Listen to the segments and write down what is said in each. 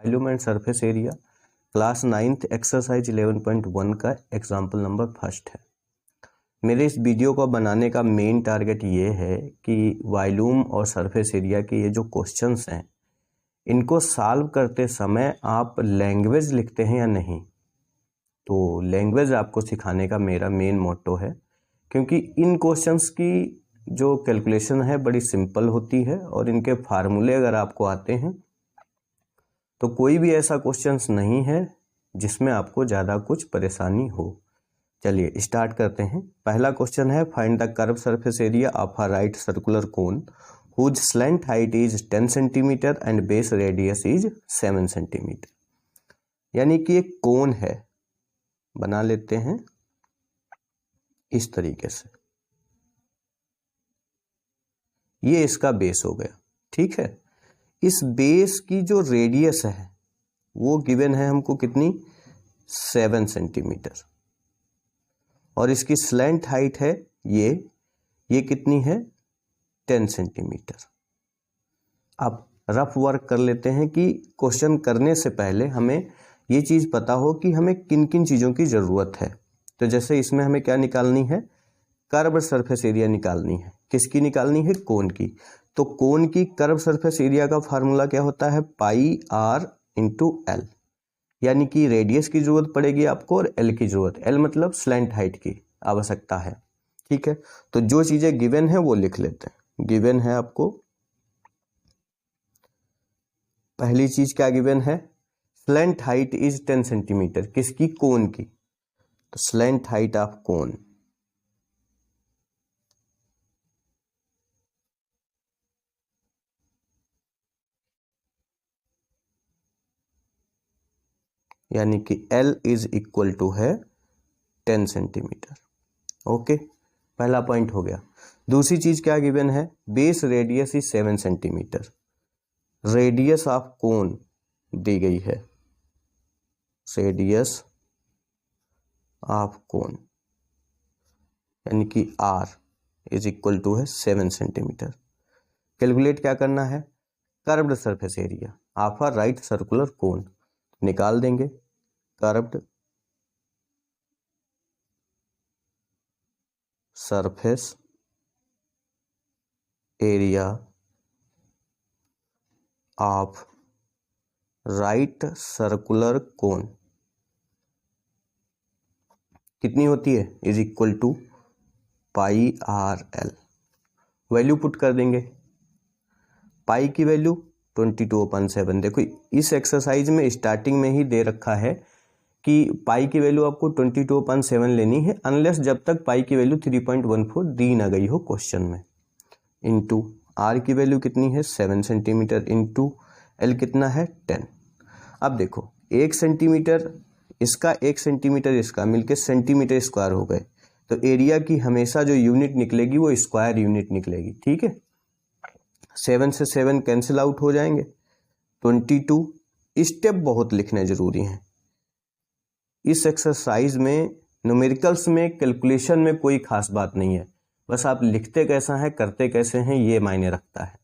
Volume and surface area class 9th exercise 11.1 का example number first है। मेरे इस वीडियो को बनाने का मेन टारगेट ये है कि वॉल्यूम और सरफेस एरिया के ये जो क्वेश्चंस हैं इनको सॉल्व करते समय आप लैंग्वेज लिखते हैं या नहीं। तो लैंग्वेज आपको सिखाने का मेरा मेन मोटो है, क्योंकि इन क्वेश्चंस की जो कैलकुलेशन है बड़ी सिंपल होती है और इनके फार्मूले अगर आपको आते हैं तो कोई भी ऐसा क्वेश्चंस नहीं है जिसमें आपको ज़्यादा कुछ परेशानी हो। चलिए स्टार्ट करते हैं। पहला क्वेश्चन है, find the curve surface area of a right circular cone whose slant height is 10 centimetre and base radius is 7 centimetre. यानी कि एक कोन है, बना लेते हैं इस तरीके से, ये इसका बेस हो गया। ठीक है, इस बेस की जो रेडियस है वो गिवन है हमको कितनी, 7 सेंटीमीटर, और इसकी स्लैंट हाइट है ये कितनी है, 10 सेंटीमीटर। अब रफ वर्क कर लेते हैं कि क्वेश्चन करने से पहले हमें ये चीज़ पता हो कि हमें किन किन चीज़ों की ज़रूरत है। तो जैसे इसमें हमें क्या निकालनी है, कर्व सरफेस एरिया निकालनी है। किसकी निकालनी है, कोन की। तो कोन की कर्व सरफेस एरिया का फार्मूला क्या होता है, पाई आर इंटू एल। यानी कि रेडियस की जरूरत पड़ेगी आपको और एल की जरूरत, एल मतलब स्लैंट हाइट की आवश्यकता है। ठीक है, तो जो चीजें गिवन है वो लिख लेते हैं। गिवन है आपको, पहली चीज क्या गिवन है, स्लैंट हाइट इज 10 सेंटीमीटर। किसकी, कोन की। तो स्लैंट हाइट ऑफ कोन यानी कि L इज इक्वल टू है 10 सेंटीमीटर। ओके, पहला पॉइंट हो गया। दूसरी चीज क्या गिवन है, base radius is 7 centimetre. Radius of cone दी गई है, रेडियस ऑफ कोन यानी कि R इज इक्वल टू है 7 सेंटीमीटर। कैलकुलेट क्या करना है, curved surface area of a right circular cone निकाल देंगे। Curved surface area of right circular cone कितनी होती है, is equal to pi r l. Value put कर देंगे। पाई की वैल्यू 22/7। देखो इस एक्सरसाइज में स्टार्टिंग में ही दे रखा है कि पाई की वैल्यू आपको 22/7 लेनी है, अनलेस जब तक पाई की वैल्यू 3.14 दी ना गई हो क्वेश्चन में। इंटू आर की वैल्यू कितनी है, 7 सेंटीमीटर, इंटू एल कितना है, 10। अब देखो 1 सेंटीमीटर इसका, 1 सेंटीमीटर इसका मिलके सेंटीमीटर स्क्वायर हो गए। तो एरिया की हमेशा जो यूनिट निकलेगी वो स्क्वायर यूनिट निकलेगी। ठीक है, 7 से 7 कैंसिल आउट हो जाएंगे, 22। स्टेप बहुत लिखने जरूरी हैं इस एक्सरसाइज में। न्यूमेरिकल्स में कैलकुलेशन में कोई खास बात नहीं है, बस आप लिखते कैसा है करते कैसे हैं ये मायने रखता है।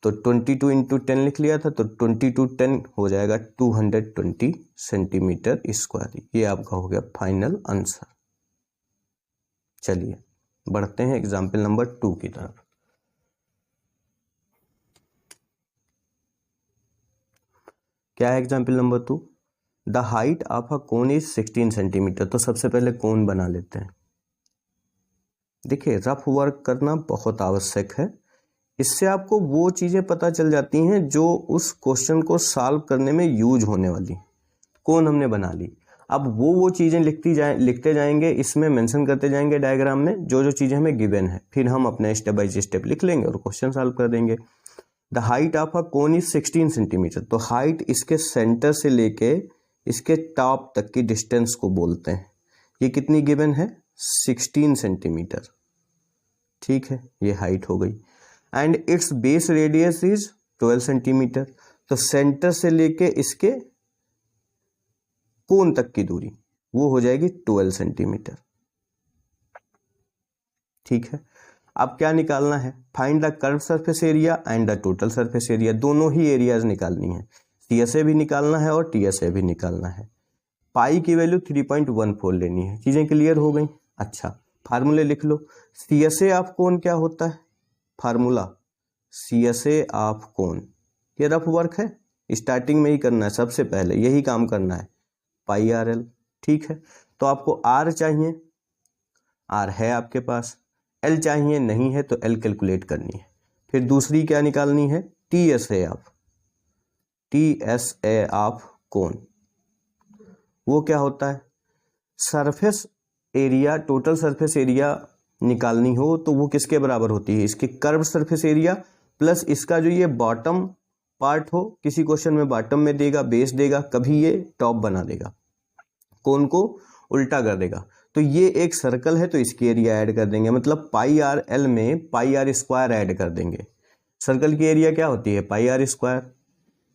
तो 22 इंटू 10 लिख लिया था, तो 22 10 हो जाएगा 220 सेंटीमीटर स्क्वायर। ये आपका हो गया फाइनल आंसर। चलिए बढ़ते हैं एग्जाम्पल नंबर 2 की तरफ। क्या है example number 2, the height of a cone is 16 centimetre. तो सबसे पहले कोन बना लेते हैं। देखिए रफ वर्क करना बहुत आवश्यक है, इससे आपको वो चीजें पता चल जाती हैं जो उस क्वेश्चन को सॉल्व करने में यूज होने वाली। कोन हमने बना ली, अब वो चीजें लिखते जाएंगे, इसमें मेंशन करते जाएंगे डायग्राम में जो जो चीजें हमें गिवन है, फिर हम अपना स्टेप बाय स्टेप लिख लेंगे और क्वेश्चन सॉल्व कर देंगे। The height of a cone is 16 centimetre. तो हाइट इसके सेंटर से लेके इसके टॉप तक की डिस्टेंस को बोलते हैं। ये कितनी गिवन है, 16 सेंटीमीटर। ठीक है, ये हाइट हो गई। And its base radius is 12 centimetre. तो सेंटर से लेके इसके कोन तक की दूरी वो हो जाएगी 12 सेंटीमीटर। ठीक है, अब क्या निकालना है, find the curve surface area and the total surface area. दोनों ही एरियाज निकालनी है। CSA भी निकालना है और TSA भी निकालना है। पाई की वैल्यू 3.14 लेनी है। चीज़ें क्लियर हो गई। अच्छा, फार्मूले लिख लो। CSA ऑफ कोन क्या होता है? फार्मूला CSA ऑफ कोन, ये रफ वर्क है, स्टार्टिंग में ही करना है, सबसे पहले यही काम करना है, पाई RL। ठीक है, तो आपको R चाहिए, R है आपके पास, L चाहिए, नहीं है तो L कैलकुलेट करनी है। फिर दूसरी क्या निकालनी है? TSA of cone. वो क्या होता है? Surface area, total surface area निकालनी हो तो वो किसके बराबर होती है? इसके कर्व सरफेस एरिया प्लस इसका जो ये बॉटम पार्ट हो, किसी क्वेश्चन में बॉटम में देगा, बेस देगा, कभी ये टॉप बना देगा, कोन को उल्टा कर देगा। तो ये एक सर्कल है तो इसकी एरिया ऐड कर देंगे, मतलब पाई RL में पाई R स्क्वायर ऐड कर देंगे। सर्कल की एरिया क्या होती है? पाई R स्क्वायर,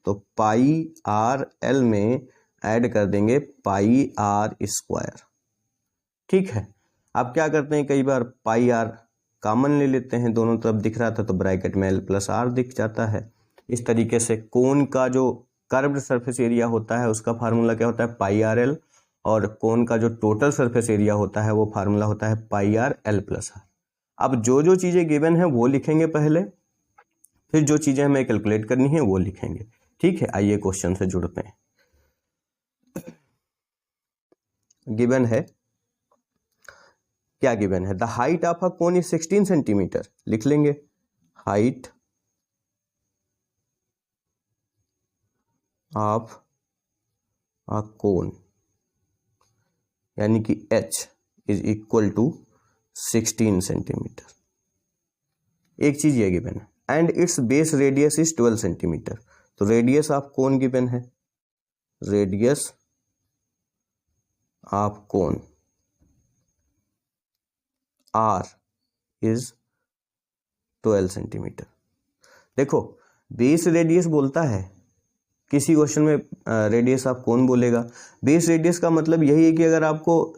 तो पाई RL में ऐड कर देंगे पाई R स्क्वायर। ठीक है, आप क्या करते हैं, कई बार पाई R कॉमन ले लेते हैं, दोनों तरफ दिख रहा था तो ब्रैकेट में L प्लस R दिख जाता है। इस तरीके से कोन का जो कर्व्ड सरफेस एरिया होता है उसका फार्मूला क्या होता है? पाई RL, और कोन का जो टोटल सरफेस एरिया होता है वो फार्मूला होता है पाई R L प्लस R। अब जो जो चीज़ें गिवन है वो लिखेंगे पहले, फिर जो चीज़ें हमें कैलकुलेट करनी है वो लिखेंगे। ठीक है, आइए क्वेश्चन से जुड़ते हैं। गिवन है, क्या गिवन है? The height of a cone is 16 centimetre. लिख लेंगे हाइट ऑफ अ कोन, यानी कि H is equal to 16 centimetre. एक चीज ये गिवन है, and its base radius is 12 centimetre. तो रेडियस ऑफ कोन गिवन है, radius of cone R is 12 centimetre. देखो, बेस रेडियस बोलता है, किसी क्वेश्चन में रेडियस ऑफ कोन बोलेगा। बेस रेडियस का मतलब यही है कि अगर आपको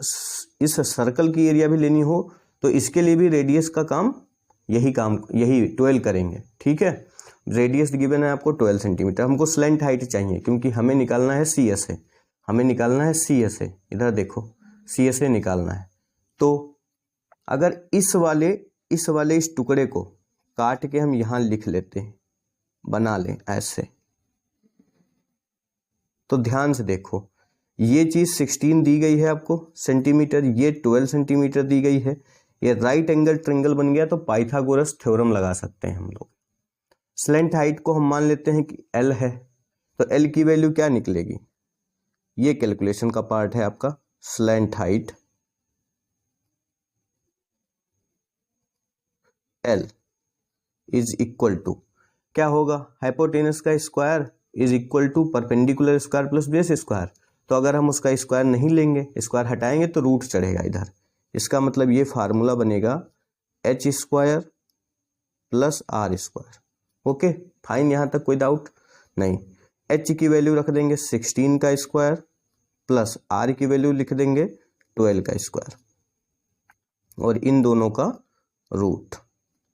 इस सर्कल की एरिया भी लेनी हो तो इसके लिए भी रेडियस का काम यही 12 करेंगे। ठीक है, रेडियस गिवन है आपको 12 सेंटीमीटर। हमको स्लेंट हाइट चाहिए क्योंकि हमें निकालना है CSA, हमें निकालना है CSA। इधर देखो, CSA निकालना है। तो अगर इस वाले इस टुकड़े को काट के हम यहाँ लिख लेते हैं, बना लें ऐसे, तो ध्यान से देखो, ये चीज़ 16 दी गई है आपको सेंटीमीटर, ये 12 सेंटीमीटर दी गई है, ये राइट एंगल ट्रायंगल बन गया। तो पाइथागोरस थ्योरम लगा सकते हैं हम लोग। स्लेंट हाइट को हम मान लेते हैं कि L है, तो L की वैल्यू क्या निकलेगी? ये कैलकुलेशन का पार्ट है आपका। Slant height L is equal to क्या होगा? हाइपोटेनस का square is equal to perpendicular square plus base square. तो अगर हम उसका स्क्वायर नहीं लेंगे, स्क्वायर हटाएंगे तो रूट चढ़ेगा इधर। इसका मतलब ये फार्मूला बनेगा H square plus R square. Okay fine, यहाँ तक कोई डाउट नहीं। H की वैल्यू रख देंगे 16 का स्क्वायर प्लस R की वैल्यू लिख देंगे 12 का स्क्वायर, और इन दोनों का रूट।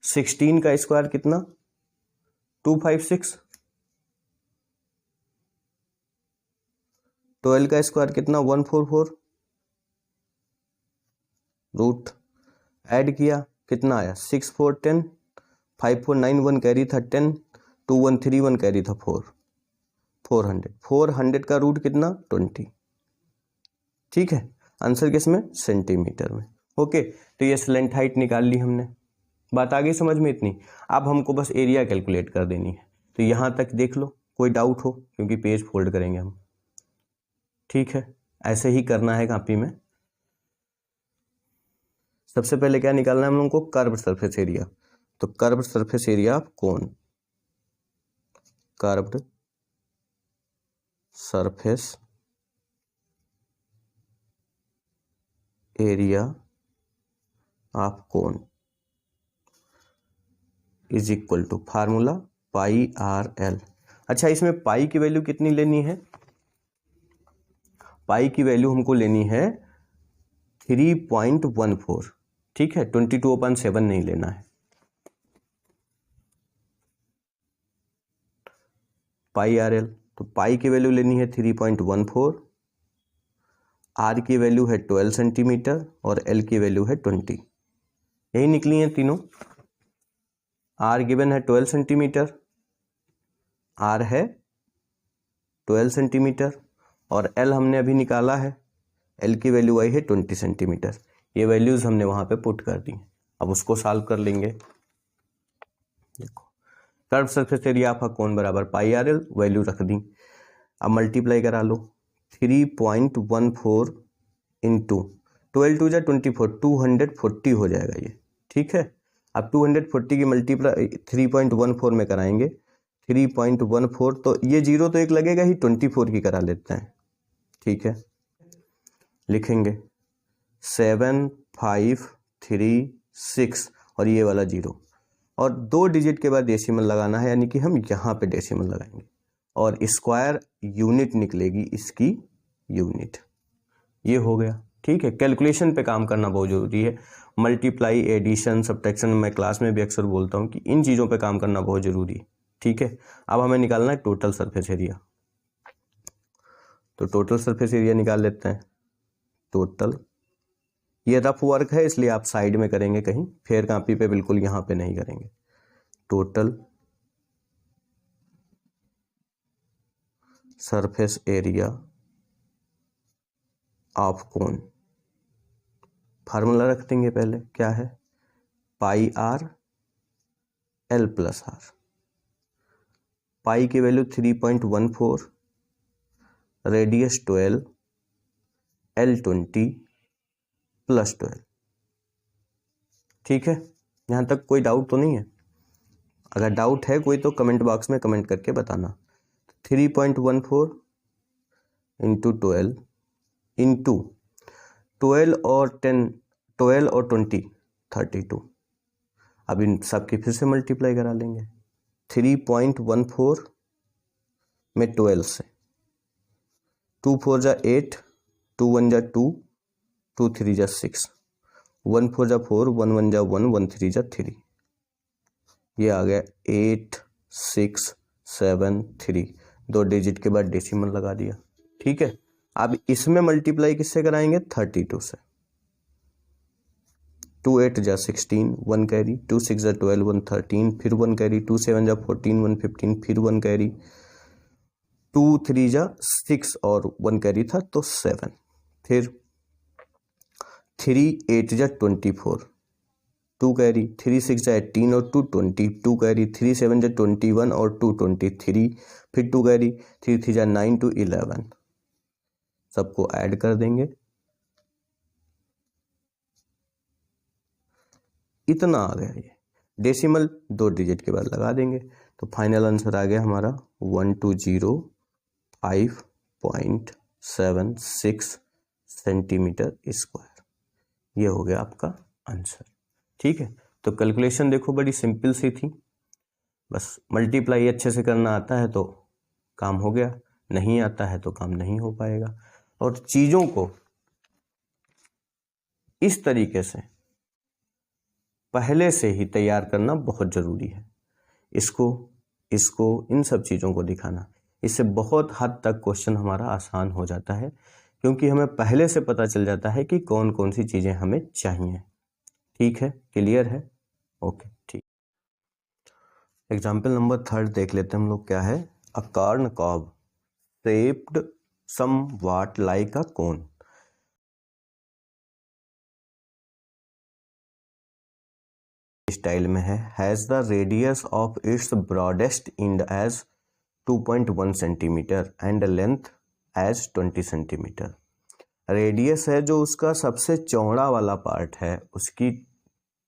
16 का स्क्वायर कितना? 256। 12 का स्क्वायर कितना? 144। रूट ऐड किया, कितना आया? 6 4 10, 5 4 9 1 कैरी था 10, 2 1 3 1 कैरी था 4, 400। 400 का रूट कितना? 20। ठीक है, आंसर किस में? सेंटीमीटर में। ओके, तो ये स्लेंट हाइट निकाल ली हमने। बात आ गई समझ में इतनी? अब हमको बस एरिया कैलकुलेट कर देनी है। तो यहाँ तक देख लो, कोई डाउट हो, क्योंकि पेज फोल्ड करेंगे हम। ठीक है, ऐसे ही करना है कॉपी में। सबसे पहले क्या निकालना है हम लोगों को? Curved surface area. तो curved surface area of cone, curved surface area of cone is equal to formula pi RL। अच्छा, इसमें पाई की वैल्यू कितनी लेनी है? पाई की वैल्यू हमको लेनी है 3.14। ठीक है, 22/7 नहीं लेना है। पाई RL तो पाई की वैल्यू लेनी है 3.14, आर की वैल्यू है 12 सेंटीमीटर और एल की वैल्यू है 20। यही निकली हैं तीनों। आर गिवन है 12 सेंटीमीटर, आर है 12 सेंटीमीटर और एल हमने अभी निकाला है, एल की वैल्यू आई है 20 सेंटीमीटर। ये वैल्यूज हमने वहां पे पुट कर दी। अब उसको सॉल्व कर लेंगे। देखो curve surface area of a cone बराबर पाई आर एल, वैल्यू रख दी। अब मल्टीप्लाई करा लो, 3.14 इंटू 12 टू जा 24, 240 हो जाएगा ये, ठीक है। अब 240 की मल्टीप्लाई 3.14 में कराएंगे, 3.14 तो ये जीरो तो एक लगेगा ही, 24 की करा लेते हैं, ठीक है। लिखेंगे 7536 और ये वाला जीरो, और 2 डिजिट के बाद डेसिमल लगाना है, यानी कि हम यहाँ पे डेसिमल लगाएंगे और स्क्वायर यूनिट निकलेगी इसकी यूनिट। ये हो गया, ठीक है। कैलकुलेशन पे काम करना बहुत जरूरी है। मल्टीप्लाई, एडिशन, सब्ट्रैक्शन मैं क्लास में भी अक्सर बोलता हूँ कि इन चीज़ों पे काम करना बहुत जरूरी है, ठीक है। अब हमें निकालना है टोटल सरफेस एरिया, तो टोटल सरफेस एरिया निकाल लेते हैं। टोटल, ये रफ वर्क है इसलिए आप साइड में करेंगे, कहीं फेयर कॉपी पे बिल्कुल यहाँ पे नहीं करेंगे। Total surface area of cone, formula रख देंगे पहले, क्या है, पाई आर एल प्लस आर। पाई की वैल्यू 3.14, रेडियस 12, एल 20 प्लस 12, ठीक है। यहाँ तक कोई डाउट तो नहीं है? अगर डाउट है कोई तो कमेंट बॉक्स में कमेंट करके बताना। 3.14 इंटू 12 इंटू 12 और 10, 12 और 20 32। अब इन सब की फिर से मल्टीप्लाई करा लेंगे। 3.14 में 12 से, 2 4 जा 8, 2 1 जा 2, 2 3 जा 6, 1 4 जा 4, 1 1 जा 1, 1 3 जा 3। ये आ गया 8 6 7 3, 2 डिजिट के बाद डेसिमल लगा दिया, ठीक है। अब इसमें मल्टीप्लाई किससे कराएंगे, 32 से। 2 8 जा 16, 1 कैरी, 2 6 जा 12, 1 13, फिर 1 कैरी, 2 7 जा 14, 1 15, फिर 1 कैरी, 2 3 जा 6 और 1 कैरी था तो 7, फिर 3 8 जा 24, 2 कैरी, 3 6 जा 18 और 2 20, 2 कैरी, 3 7 जा 21 और 2 23, फिर 2 कैरी, 3 3 जा 9 to 11। सबको ऐड कर देंगे, इतना आ गया। ये डेसिमल 2 डिजिट के बाद लगा देंगे तो फाइनल आंसर आ गया हमारा 1205.76 सेंटीमीटर स्क्वायर। ये हो गया आपका आंसर, ठीक है। तो कैलकुलेशन देखो बड़ी सिंपल सी थी, बस मल्टीप्लाई अच्छे से करना आता है तो काम हो गया, नहीं आता है तो काम नहीं हो पाएगा। और चीज़ों को इस तरीके से पहले से ही तैयार करना बहुत ज़रूरी है। इसको इन सब चीज़ों को दिखाना, इससे बहुत हद तक क्वेश्चन हमारा आसान हो जाता है, क्योंकि हमें पहले से पता चल जाता है कि कौन कौन सी चीज़ें हमें चाहिए। ठीक है, क्लियर है? ओके, ठीक। एग्जाम्पल नंबर 3 देख लेते हैं हम लोग। क्या है, a corn cob shaped somewhat like a cone. Style में है, has the radius of its broadest end as 2.1 centimetre and length as 20 centimetre. Radius है जो उसका सबसे चौड़ा वाला पार्ट है, उसकी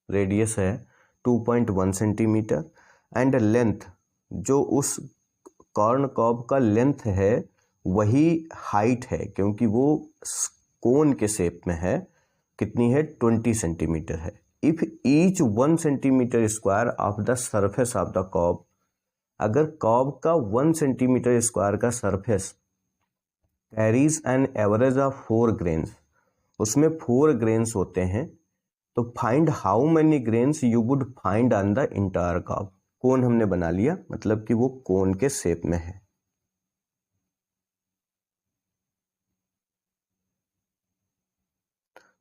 रेडियस है 2.1 सेंटीमीटर एंड लेंथ जो उस कॉर्न कॉब का लेंथ है वही हाइट है, क्योंकि वो कोन के शेप में है, कितनी है, 20 सेंटीमीटर है। If each 1 centimetre square of the surface of the cob, अगर कॉब का 1 सेंटीमीटर स्क्वायर का surface carries an average of 4 grains, उसमें 4 ग्रेन्स होते हैं, तो find how many grains you would find on the entire cob. Cone हमने बना लिया, मतलब कि वो कोन के शेप में है।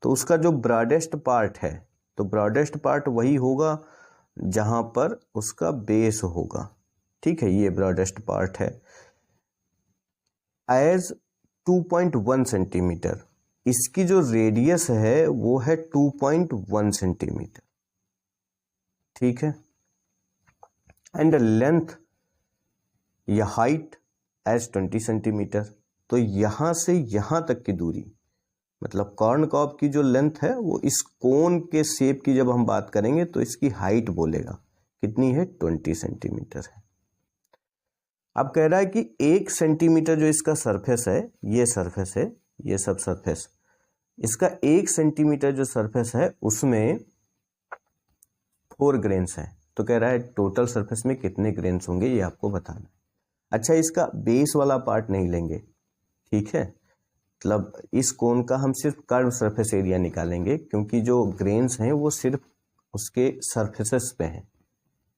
तो उसका जो ब्रॉडेस्ट पार्ट है, तो ब्रॉडेस्ट पार्ट वही होगा जहां पर उसका बेस होगा। ठीक है, ये ब्रॉडेस्ट पार्ट है। एज 2.1 सेंटीमीटर, इसकी जो रेडियस है वो है 2.1 सेंटीमीटर। ठीक है, एंड लेंथ या हाइट एज 20 सेंटीमीटर। तो यहां से यहां तक की दूरी, मतलब कॉर्न कॉब की जो लेंथ है वो इस कोन के शेप की जब हम बात करेंगे तो इसकी हाइट बोलेगा कितनी है, 20 सेंटीमीटर है। अब कह रहा है कि 1 सेंटीमीटर जो इसका सरफेस है, ये सरफेस है, ये सब सरफेस, इसका 1 सेंटीमीटर जो सरफेस है उसमें 4 ग्रेन्स हैं। तो कह रहा है टोटल सरफेस में कितने ग्रेन्स होंगे ये आपको बताना है। अच्छा, इसका बेस वाला पार्ट नहीं लेंगे, ठीक है, मतलब इस कोन का हम सिर्फ कर्व सरफेस एरिया निकालेंगे, क्योंकि जो ग्रेन्स हैं वो सिर्फ उसके सरफेसेस पे हैं।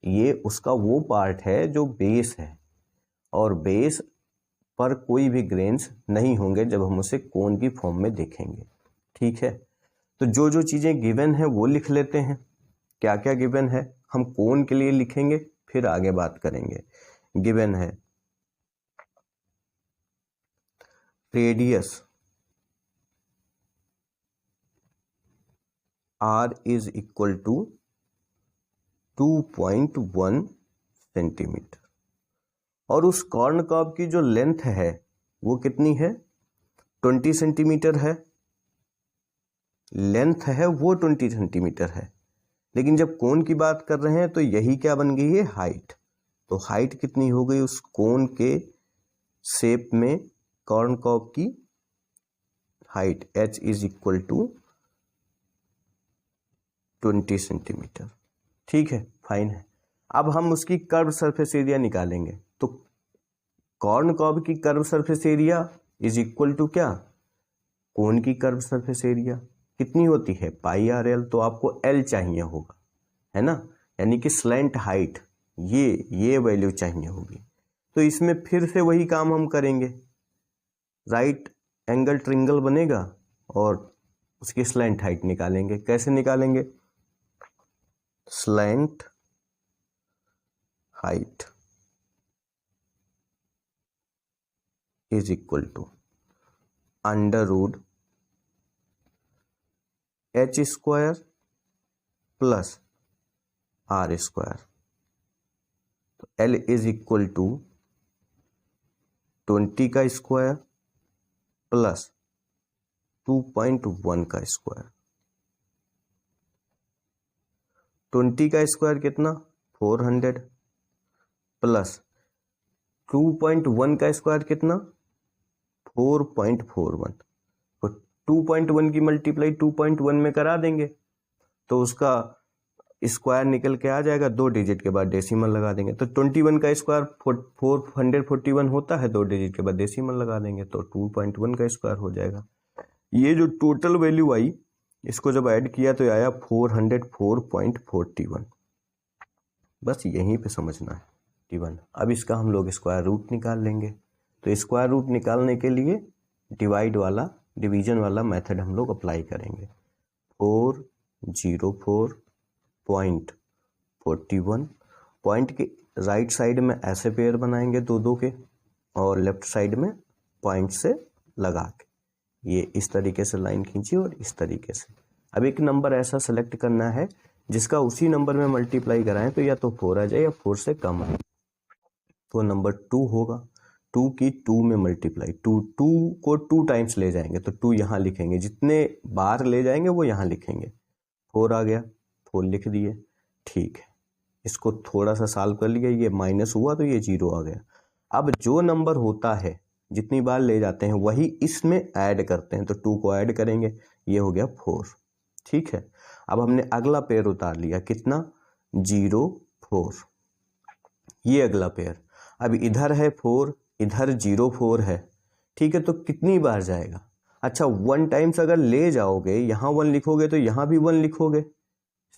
ये उसका वो पार्ट है जो बेस है, और बेस पर कोई भी ग्रेन्स नहीं होंगे जब हम उसे कोन की फॉर्म में देखेंगे। ठीक है, तो जो जो चीज़ें गिवन है वो लिख लेते हैं। क्या क्या गिवन है हम कोन के लिए लिखेंगे, फिर आगे बात करेंगे। गिवन है radius r is equal to 2.1 centimetre, और उस कॉर्न कॉब की जो लेंथ है वो कितनी है, 20 सेंटीमीटर है। लेंथ है वो 20 सेंटीमीटर है, लेकिन जब कोन की बात कर रहे हैं तो यही क्या बन गई है, हाइट। तो हाइट कितनी हो गई उस कोन के शेप में कॉर्न कॉब की height, h is equal to 20 centimetre. ठीक है, फाइन है। अब हम उसकी कर्व सरफेस एरिया निकालेंगे। तो कॉर्न कॉब की curve surface area is equal to क्या, कोन की कर्व सरफेस एरिया कितनी होती है, पाई आर एल। तो आपको एल चाहिए होगा, है ना, यानी कि स्लैंट हाइट, ये वैल्यू चाहिए होगी। तो इसमें फिर से वही काम हम करेंगे, राइट एंगल ट्रिंगल बनेगा और उसकी स्लैंट हाइट निकालेंगे। कैसे निकालेंगे, slant height is equal to under root h square plus r square. तो L इज इक्वल टू 20 का स्क्वायर प्लस 2.1 का स्क्वायर। 20 का स्क्वायर कितना, 400 प्लस 2.1 का स्क्वायर कितना, 4.41। तो 2.1 की मल्टीप्लाई 2.1 में करा देंगे तो उसका स्क्वायर निकल के आ जाएगा, 2 डिजिट के बाद डेसिमल लगा देंगे। तो 21 का स्क्वायर 441 होता है, 2 डिजिट के बाद डेसिमल लगा देंगे तो 2.1 का स्क्वायर हो जाएगा। ये जो टोटल वैल्यू आई, इसको जब ऐड किया तो आया 404.41। बस यहीं पे समझना है D1। अब इसका हम लोग स्क्वायर रूट निकाल लेंगे। तो स्क्वायर रूट निकालने के लिए डिवीजन वाला मेथड हम लोग अप्लाई करेंगे। 404.41, पॉइंट के राइट साइड में ऐसे पेयर बनाएंगे दो के, और लेफ्ट साइड में पॉइंट से लगा के ये इस तरीके से लाइन खींचिए और इस तरीके से। अब एक नंबर ऐसा सेलेक्ट करना है जिसका उसी नंबर में मल्टीप्लाई कराएं तो या तो 4 आ जाए या 4 से कम आए। तो नंबर 2 होगा, 2 की 2 में मल्टीप्लाई, 2 को 2 टाइम्स ले जाएंगे तो 2 यहाँ लिखेंगे, जितने बार ले जाएंगे वो यहाँ लिखेंगे। 4 आ गया, 4 लिख दिए। ठीक है, इसको थोड़ा सा सॉल्व कर लिया, ये माइनस हुआ तो ये 0 आ गया। अब जो नंबर होता है जितनी बार ले जाते हैं वही इसमें ऐड करते हैं, तो 2 को ऐड करेंगे, ये हो गया 4। ठीक है, अब हमने अगला पेयर उतार लिया, कितना, 0 4, ये अगला पेयर। अब इधर है 4, इधर 0 4 है। ठीक है, तो कितनी बार जाएगा, अच्छा 1 टाइम्स अगर ले जाओगे, यहाँ 1 लिखोगे तो यहाँ भी 1 लिखोगे।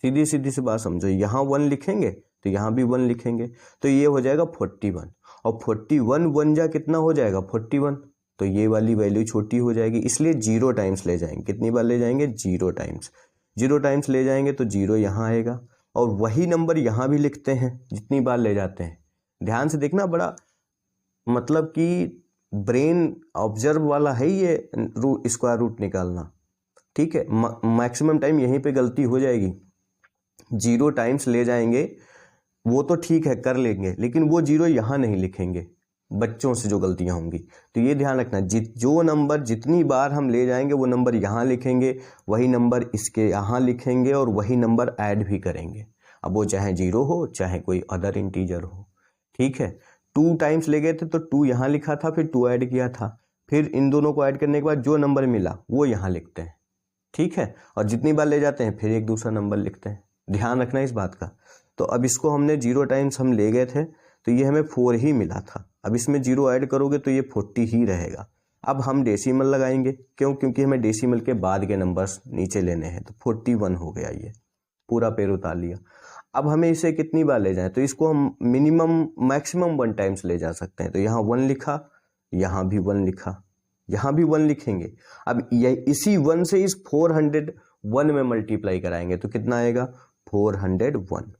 सीधी सीधी सी बात समझो, यहाँ 1 लिखेंगे तो यहाँ भी 1 लिखेंगे, तो ये हो जाएगा 41। और 41 1 जा कितना हो जाएगा, 41। तो ये वाली वैल्यू छोटी हो जाएगी, इसलिए 0 टाइम्स ले जाएंगे। कितनी बार ले जाएंगे? 0 टाइम्स। 0 टाइम्स ले जाएंगे तो 0 यहाँ आएगा, और वही नंबर यहाँ भी लिखते हैं जितनी बार ले जाते हैं। ध्यान से देखना, बड़ा मतलब कि ब्रेन ऑब्जर्व वाला है ये स्क्वायर रूट निकालना, ठीक है। मैक्सिमम टाइम यहीं पे गलती हो जाएगी। 0 टाइम्स ले जाएंगे वो तो ठीक है, कर लेंगे, लेकिन वो 0 यहाँ नहीं लिखेंगे, बच्चों से जो गलतियां होंगी। तो ये ध्यान रखना, जो नंबर जितनी बार हम ले जाएंगे वो नंबर यहाँ लिखेंगे, वही नंबर इसके यहाँ लिखेंगे, और वही नंबर ऐड भी करेंगे। अब वो चाहे 0 हो चाहे कोई अदर इंटीजर हो, ठीक है। 2 टाइम्स ले गए थे तो 2 यहाँ लिखा था, फिर 2 ऐड किया था, फिर इन दोनों को ऐड करने के बाद जो नंबर मिला वो यहाँ लिखते हैं, ठीक है। और जितनी बार ले जाते हैं फिर एक दूसरा नंबर लिखते हैं। ध्यान रखना इस बात का। तो अब इसको हमने 0 टाइम्स हम ले गए थे तो ये हमें 4 ही मिला था। अब इसमें 0 ऐड करोगे तो ये 40 ही रहेगा। अब हम डेसिमल लगाएंगे, क्यों? क्योंकि हमें डेसिमल के बाद के नंबर्स नीचे लेने हैं। तो 41 हो गया, ये पूरा पेड़ उतार लिया। अब हमें इसे कितनी बार ले जाएं? तो इसको हम मिनिमम मैक्सिमम 1 टाइम्स ले जा सकते हैं। तो यहाँ 1 लिखा, यहाँ भी 1 लिखा, यहाँ भी 1 लिखेंगे। अब ये इसी 1 से इस 401 में मल्टीप्लाई कराएंगे तो कितना आएगा? 401।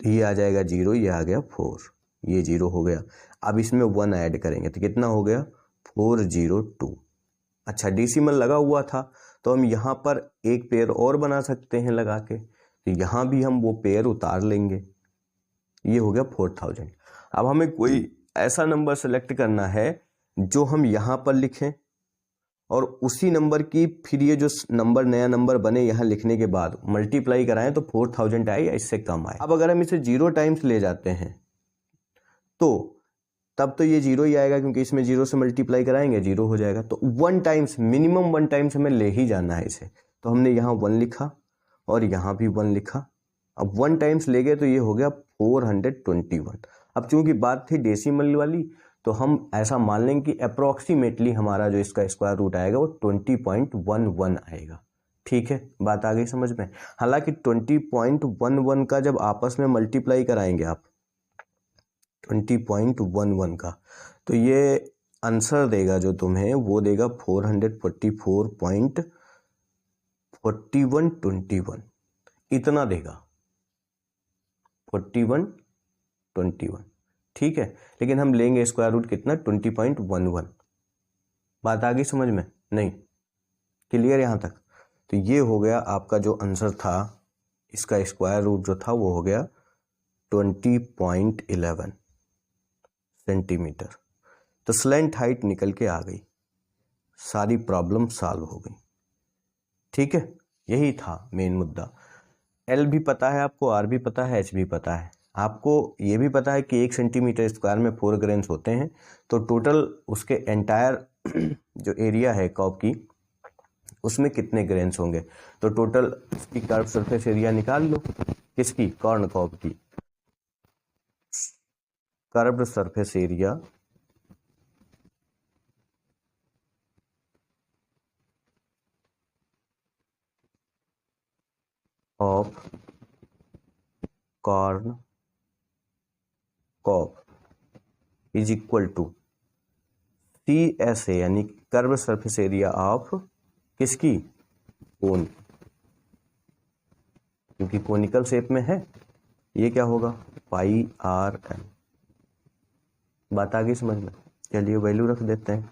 तो ये आ जाएगा 0, ये आ गया 4, ये 0 हो गया। अब इसमें 1 ऐड करेंगे तो कितना हो गया? 402। अच्छा, डेसिमल लगा हुआ था तो हम यहाँ पर एक पेयर और बना सकते हैं लगा के, तो यहाँ भी हम वो पेयर उतार लेंगे। ये हो गया 4000। अब हमें कोई ऐसा नंबर सेलेक्ट करना है जो हम यहाँ पर लिखें, और उसी नंबर की फिर ये जो नंबर नया नंबर बने यहाँ लिखने के बाद मल्टीप्लाई कराएं तो 4000 आए या इससे कम आए। अब अगर हम इसे 0 टाइम्स ले जाते हैं तो तब तो ये 0 ही आएगा, क्योंकि इसमें 0 से मल्टीप्लाई कराएंगे 0 हो जाएगा। तो 1 टाइम्स, मिनिमम 1 टाइम्स हमें ले ही जाना है इसे। तो हमने यहाँ 1 लिखा और यहाँ भी 1 लिखा। अब 1 टाइम्स ले गए तो ये हो गया 421। अब चूंकि बात थी डेसिमल वाली तो हम ऐसा मान लेंगे कि अप्रोक्सीमेटली हमारा जो इसका स्क्वायर रूट आएगा वो 20.11 आएगा, ठीक है। बात आ गई समझ में? हालांकि 20.11 का जब आपस में मल्टीप्लाई कराएंगे आप 20.11 का, तो ये आंसर देगा जो तुम्हें वो देगा 444.4121, इतना देगा 4121, ठीक है। लेकिन हम लेंगे स्क्वायर रूट कितना? 20.11। बात आ गई समझ में? नहीं? क्लियर यहाँ तक? तो ये हो गया आपका जो आंसर था, इसका स्क्वायर रूट जो था वो हो गया 20.11 सेंटीमीटर। तो स्लैंट हाइट निकल के आ गई, सारी प्रॉब्लम सॉल्व हो गई, ठीक है। यही था मेन मुद्दा। एल भी पता है आपको, आर भी पता है, एच भी पता है। आपको ये भी पता है कि 1 सेंटीमीटर स्क्वायर में 4 ग्रेन्स होते हैं, तो टोटल उसके एंटायर जो एरिया है कर्व की उसमें कितने ग्रेन्स होंगे। तो टोटल इसकी कर्व सरफेस एरिया निकाल लो, किसकी? कॉर्न कर्व की। Curved surface area of corn curve is equal to CSA, यानी कर्व सरफेस एरिया ऑफ किसकी? कोन, क्योंकि कोनिकल शेप में है। ये क्या होगा? पाई आर एल। बात आ गई समझ में? चलिए वैल्यू रख देते हैं।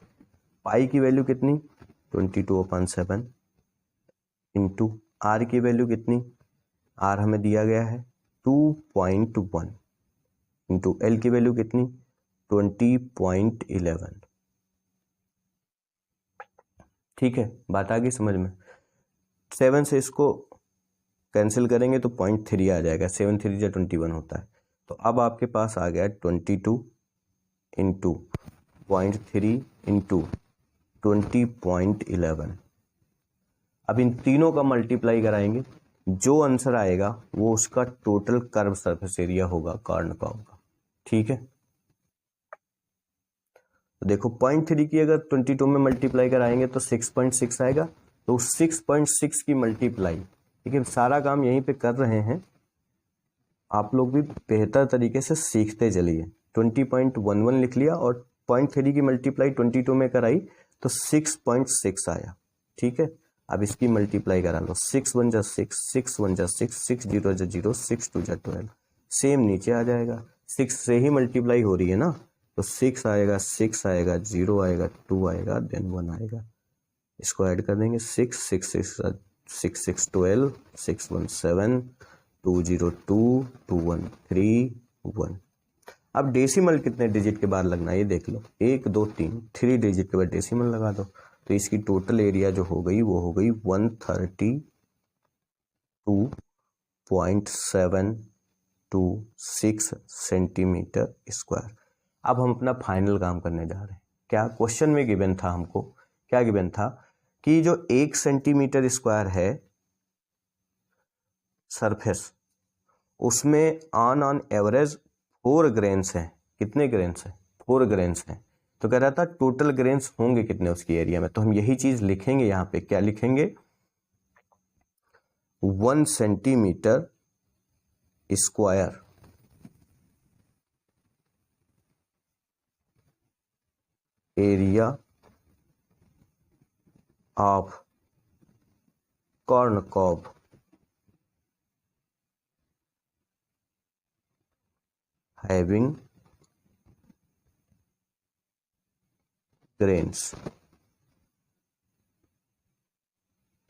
पाई की वैल्यू कितनी? 22/7 इंटू आर की वैल्यू कितनी? आर हमें दिया गया है 2.1 इंटू एल की वैल्यू कितनी? 20.11, ठीक है। बात आ गई समझ में? 7 से इसको कैंसिल करेंगे तो 0.3 आ जाएगा, 7 3 या 21 होता है। तो अब आपके पास आ गया 22 इंटू 0.3 इंटू 20.11। अब इन तीनों का मल्टीप्लाई कराएंगे, जो आंसर आएगा वो उसका टोटल कर्व सरफेस एरिया होगा कॉर्न कर्व का, ठीक है। तो देखो 0.3 की अगर 22 में मल्टीप्लाई कराएंगे तो 6.6 आएगा। तो 6.6 की मल्टीप्लाई, देखिए सारा काम यहीं पे कर रहे हैं, आप लोग भी बेहतर तरीके से सीखते चलिए। 20.11 लिख लिया और 0.3 की मल्टीप्लाई 22 में कराई तो 6.6 आया। ठीक है, अब इसकी मल्टीप्लाई करा लो, 6 1 जा 6, 6 1 जा 6, 6 0 जा 0, 6 2 जा 12, सेम नीचे आ जाएगा। 6 से ही मल्टीप्लाई हो रही है ना, तो 6 आएगा, 6 आएगा, 0 आएगा, 2 आएगा, देन 1 आएगा। इसको ऐड कर देंगे, 6 6 6 6 6 12, 6 1 7, 2 0 2, 2 1 3 1। अब डेसिमल कितने डिजिट के बाद लगना है ये देख लो, 1 2 3, 3 डिजिट के बाद डेसिमल लगा दो, तो इसकी टोटल एरिया जो हो गई वो हो गई 132.726 सेंटीमीटर स्क्वायर। अब हम अपना फाइनल काम करने जा रहे हैं। क्या क्वेश्चन में गिवन था हमको, क्या गिवन था कि जो 1 सेंटीमीटर स्क्वायर है सरफेस, उसमें ऑन एवरेज 4 ग्रेन्स हैं। कितने ग्रेन्स हैं? 4 ग्रेन्स हैं। तो कह रहा था टोटल ग्रेन्स होंगे कितने उसकी एरिया में, तो हम यही चीज लिखेंगे यहाँ पे। क्या लिखेंगे? 1 centimetre square area of corn cob having grains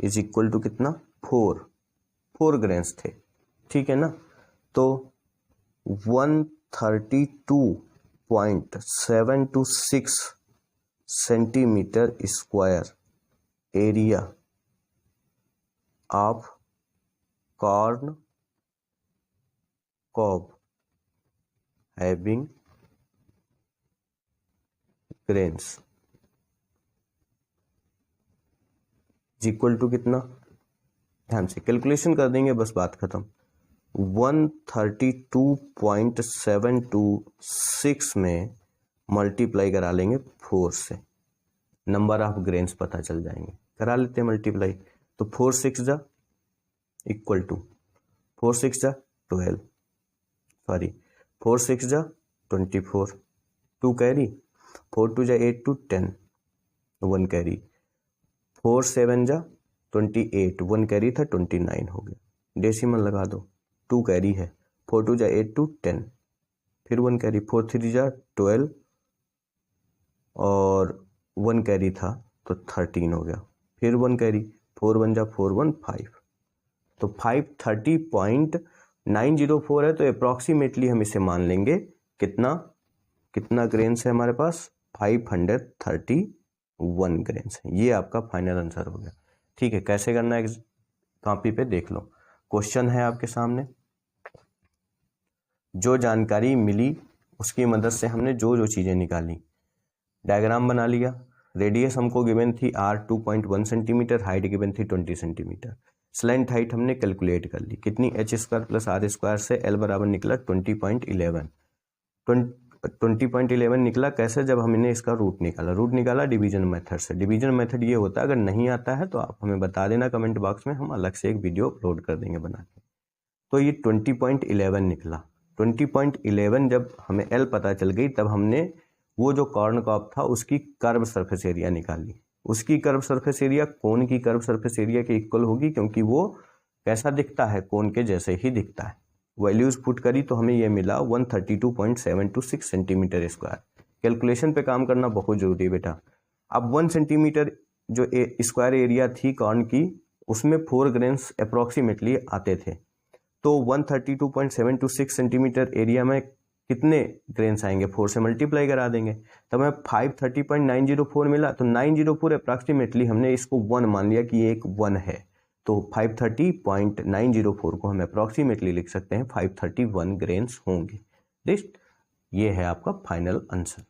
is equal to कितना? 4 ग्रेन्स थे। ठीक है ना, तो 132.726 centimetre square area of corn cob having grains equal to कितना? ध्यान से कैलकुलेशन कर देंगे, बस बात खत्म। 132.726 में मल्टीप्लाई करा लेंगे 4 से, नंबर ऑफ ग्रेन्स पता चल जाएंगे। करा लेते हैं मल्टीप्लाई, तो 4 6 जा इक्वल टू 4 6 जा 12, सॉरी 4 6 जा 24, 2 कैरी, 4 2 जा 8 2 10, 1 कैरी, 4 7 जा 28, 1 कैरी था 29 हो गया। डेसिमल लगा दो, 2 कैरी है, 4 2 जा 8 2 10, फिर 1 कैरी, 4 3 जा 12 और 1 कैरी था तो 13 हो गया, फिर 1 कैरी, 4 1 जा 4 1 5, तो 530.904 है। तो अप्रॉक्सीमेटली हम इसे मान लेंगे कितना ग्रेन्स है हमारे पास? 531 ग्रेन्स है। ये आपका फाइनल आंसर हो गया। ठीक है, कैसे करना है कॉपी पे देख लो, क्वेश्चन है आपके सामने। जो जानकारी मिली उसकी मदद से हमने जो चीजें निकाली, डायग्राम बना लिया। रेडियस हमको गिवन थी r 2.1 सेंटीमीटर, हाइट गिवन थी 20 सेंटीमीटर। स्लैंट हाइट हमने कैलकुलेट कर ली, कितनी? h square plus r square से l बराबर निकला 20.11। 20.11 निकला कैसे? जब हमने इसका रूट निकाला डिवीजन मेथड से। डिवीजन मेथड ये होता है, अगर नहीं आता है तो आप हमें बता देना कमेंट बॉक्स में, हम अलग से एक वीडियो अपलोड कर देंगे बना के। तो ये 20.11 निकला। 20.11 जब हमें l पता चल गई, तब हमने वो जो कॉर्न कॉब था उसकी कर्व सरफेस एरिया निकाली। उसकी कर्व सरफेस एरिया कोन की कर्व सरफेस एरिया के इक्वल होगी, क्योंकि वो कैसा दिखता है? कोन के जैसे ही दिखता है। वैल्यूज पुट करी तो हमें ये मिला 132.726 सेंटीमीटर स्क्वायर। कैलकुलेशन पे काम करना बहुत जरूरी है बेटा। अब 1 सेंटीमीटर जो स्क्वायर एरिया थी कॉर्न की, उसमें 4 ग्रेन्स अप्रोक्सीमेटली आते थे। तो 132.726 सेंटीमीटर एरिया में कितने ग्रेन्स आएंगे? 4 से मल्टीप्लाई करा देंगे, तब हमें 530.904 मिला। तो 904 अप्रॉक्सीमेटली हमने इसको 1 मान लिया कि ये एक 1 है, तो 530.904 को हम अप्रॉक्सीमेटली लिख सकते हैं 531 ग्रेन्स होंगे। ये है आपका फाइनल आंसर।